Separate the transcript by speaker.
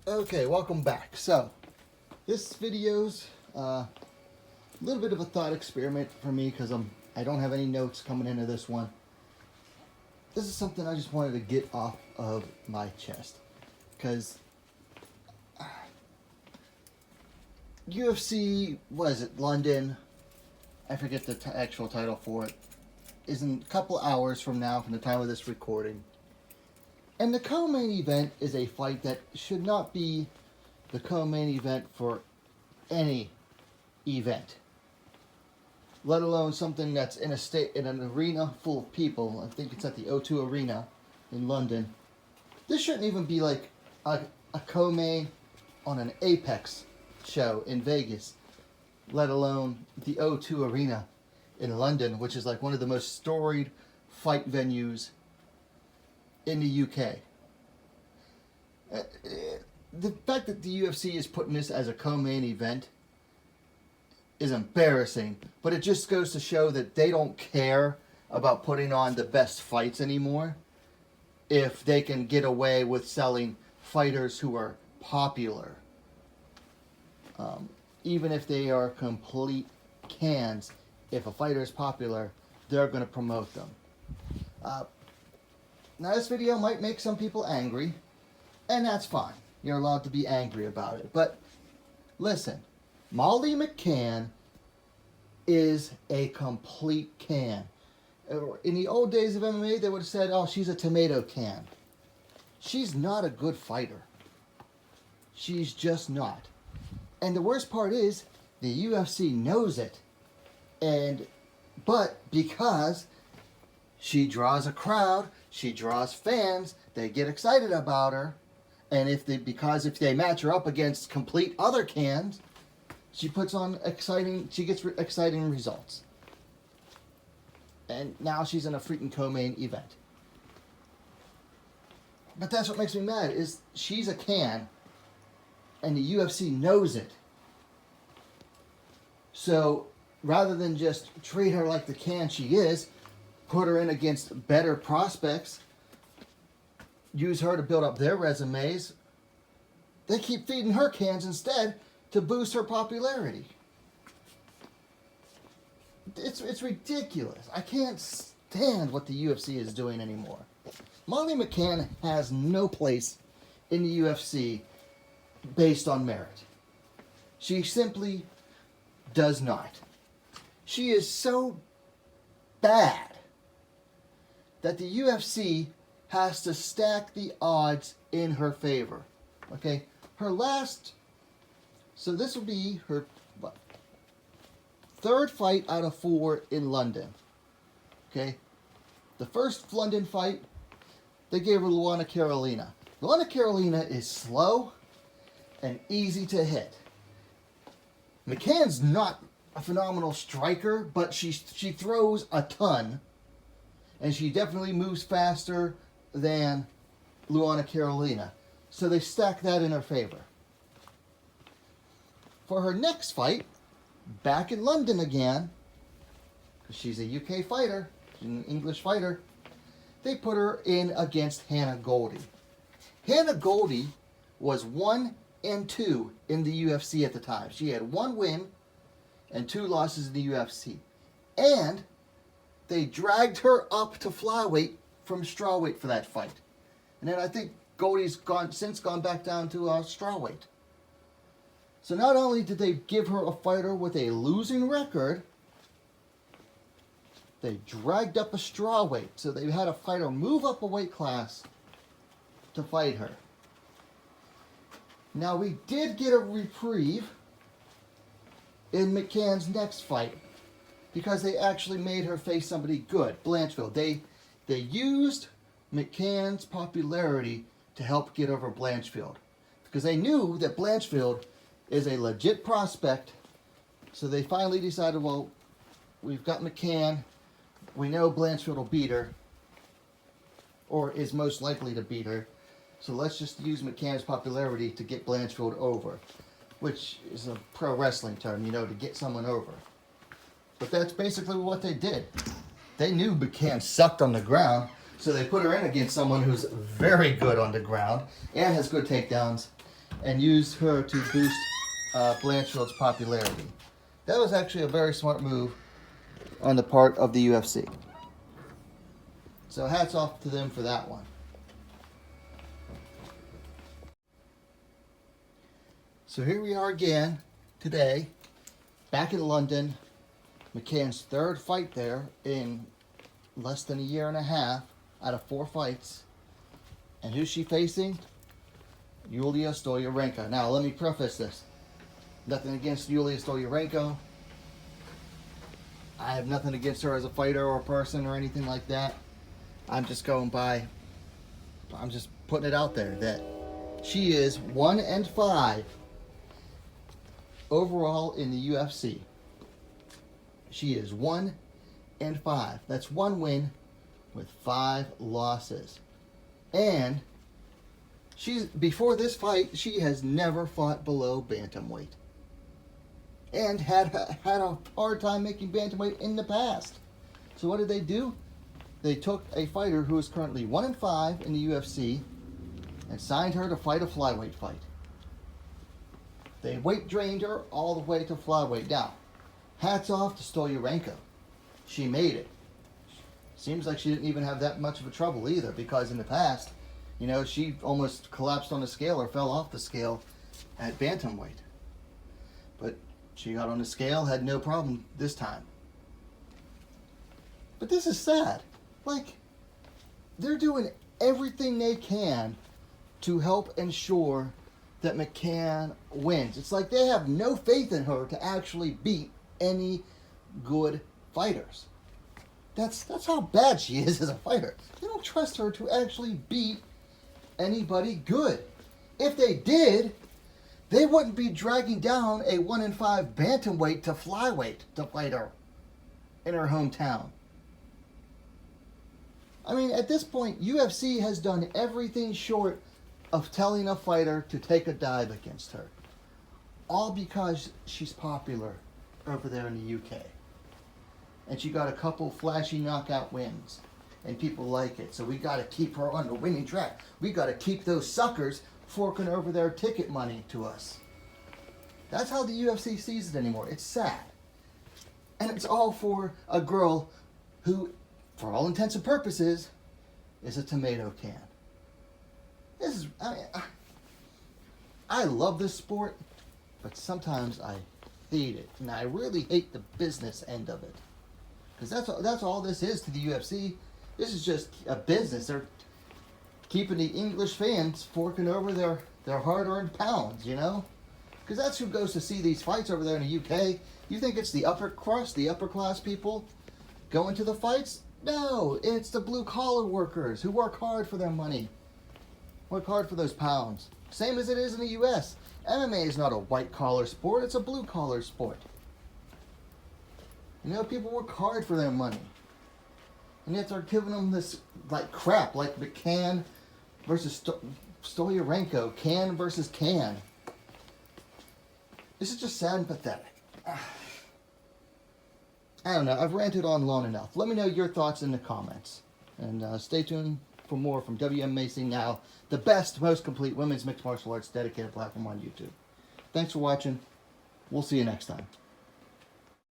Speaker 1: Okay, welcome back. So, this video's a little bit of a thought experiment for me because I don't have any notes coming into this one. This is something I just wanted to get off of my chest because UFC, what is it, London? I forget the actual title for it. Is in a couple hours from now, from the time of this recording. And the co-main event is a fight that should not be the co-main event for any event, let alone something that's in an arena full of people. I think it's at the O2 Arena in London. This shouldn't even be like a co-main on an Apex show in Vegas, let alone the O2 Arena in London, which is like one of the most storied fight venues in the UK. The fact that the UFC is putting this as a co-main event is embarrassing, but it just goes to show that they don't care about putting on the best fights anymore if they can get away with selling fighters who are popular. Even if they are complete cans, if a fighter is popular, they're going to promote them. Now, this video might make some people angry, and that's fine. You're allowed to be angry about it. But listen, Molly McCann is a complete can. In the old days of MMA, they would have said, oh, she's a tomato can. She's not a good fighter. She's just not. And the worst part is, the UFC knows it. But because she draws a crowd, she draws fans, they get excited about her, and if they match her up against complete other cans, she gets exciting results. And now she's in a freaking co-main event. But that's what makes me mad, is she's a can, and the UFC knows it. So rather than just treat her like the can she is, put her in against better prospects, use her to build up their resumes, they keep feeding her cans instead to boost her popularity. It's ridiculous. I can't stand what the UFC is doing anymore. Molly McCann has no place in the UFC based on merit. She simply does not. She is so bad that the UFC has to stack the odds in her favor. Okay? So this will be her third fight out of 4 in London. Okay? The first London fight, they gave her Luana Carolina. Luana Carolina is slow and easy to hit. McCann's not a phenomenal striker, but she throws a ton. And she definitely moves faster than Luana Carolina. So they stack that in her favor. For her next fight, back in London again, because she's a UK fighter, she's an English fighter, they put her in against Hannah Goldie. Hannah Goldie was 1-2 in the UFC at the time. She had 1 win and 2 losses in the UFC. And they dragged her up to flyweight from strawweight for that fight. And then I think Goldie's since gone back down to strawweight. So not only did they give her a fighter with a losing record, they dragged up a strawweight. So they had a fighter move up a weight class to fight her. Now we did get a reprieve in McCann's next fight, because they actually made her face somebody good, Blanchfield. They used McCann's popularity to help get over Blanchfield, because they knew that Blanchfield is a legit prospect. So they finally decided, well, we've got McCann, we know Blanchfield will beat her, or is most likely to beat her, so let's just use McCann's popularity to get Blanchfield over, which is a pro wrestling term, to get someone over. But that's basically what they did. They knew McCann sucked on the ground, so they put her in against someone who's very good on the ground and has good takedowns and use her to boost Blanchfield's popularity. That was actually a very smart move on the part of the UFC. So hats off to them for that one. So here we are again today, back in London. McCann's third fight there in less than a year and a half out of 4 fights. And who's she facing? Yulia Stoliarenko. Now, let me preface this. Nothing against Yulia Stoliarenko. I have nothing against her as a fighter or a person or anything like that. I'm just putting it out there that she is 1-5 overall in the UFC. She is 1-5. That's 1 win with 5 losses. And before this fight, she has never fought below bantamweight. And had a hard time making bantamweight in the past. So what did they do? They took a fighter who is currently 1-5 in the UFC and signed her to fight a flyweight fight. They weight drained her all the way to flyweight. Now, hats off to Stoliarenko. She made it. Seems like she didn't even have that much of a trouble either, because in the past, you know, she almost collapsed on the scale or fell off the scale at bantamweight. But she got on the scale, had no problem this time. But this is sad. Like, they're doing everything they can to help ensure that McCann wins. It's like they have no faith in her to actually beat any good fighters. That's how bad she is as a fighter. They don't trust her to actually beat anybody good. If they did, they wouldn't be dragging down a 1-5 bantamweight to flyweight to fight her in her hometown. I mean, at this point, UFC has done everything short of telling a fighter to take a dive against her. All because she's popular over there in the UK. And she got a couple flashy knockout wins. And people like it. So we got to keep her on the winning track. We got to keep those suckers forking over their ticket money to us. That's how the UFC sees it anymore. It's sad. And it's all for a girl who, for all intents and purposes, is a tomato can. I love this sport, but sometimes I hate it. And I really hate the business end of it. Because that's all this is to the UFC. This is just a business. They're keeping the English fans forking over their hard-earned pounds, you know? Because that's who goes to see these fights over there in the UK. You think it's the upper crust, the upper class people going to the fights? No, it's the blue-collar workers who work hard for their money. Work hard for those pounds. Same as it is in the US. MMA is not a white-collar sport, it's a blue-collar sport. You know, people work hard for their money. And yet they're giving them this, like, crap, like McCann versus Stoliarenko, can versus can. This is just sad and pathetic. I don't know, I've ranted on long enough. Let me know your thoughts in the comments. And stay tuned for more from WMMA Now, the best, most complete women's mixed martial arts dedicated platform on YouTube. Thanks for watching. We'll see you next time.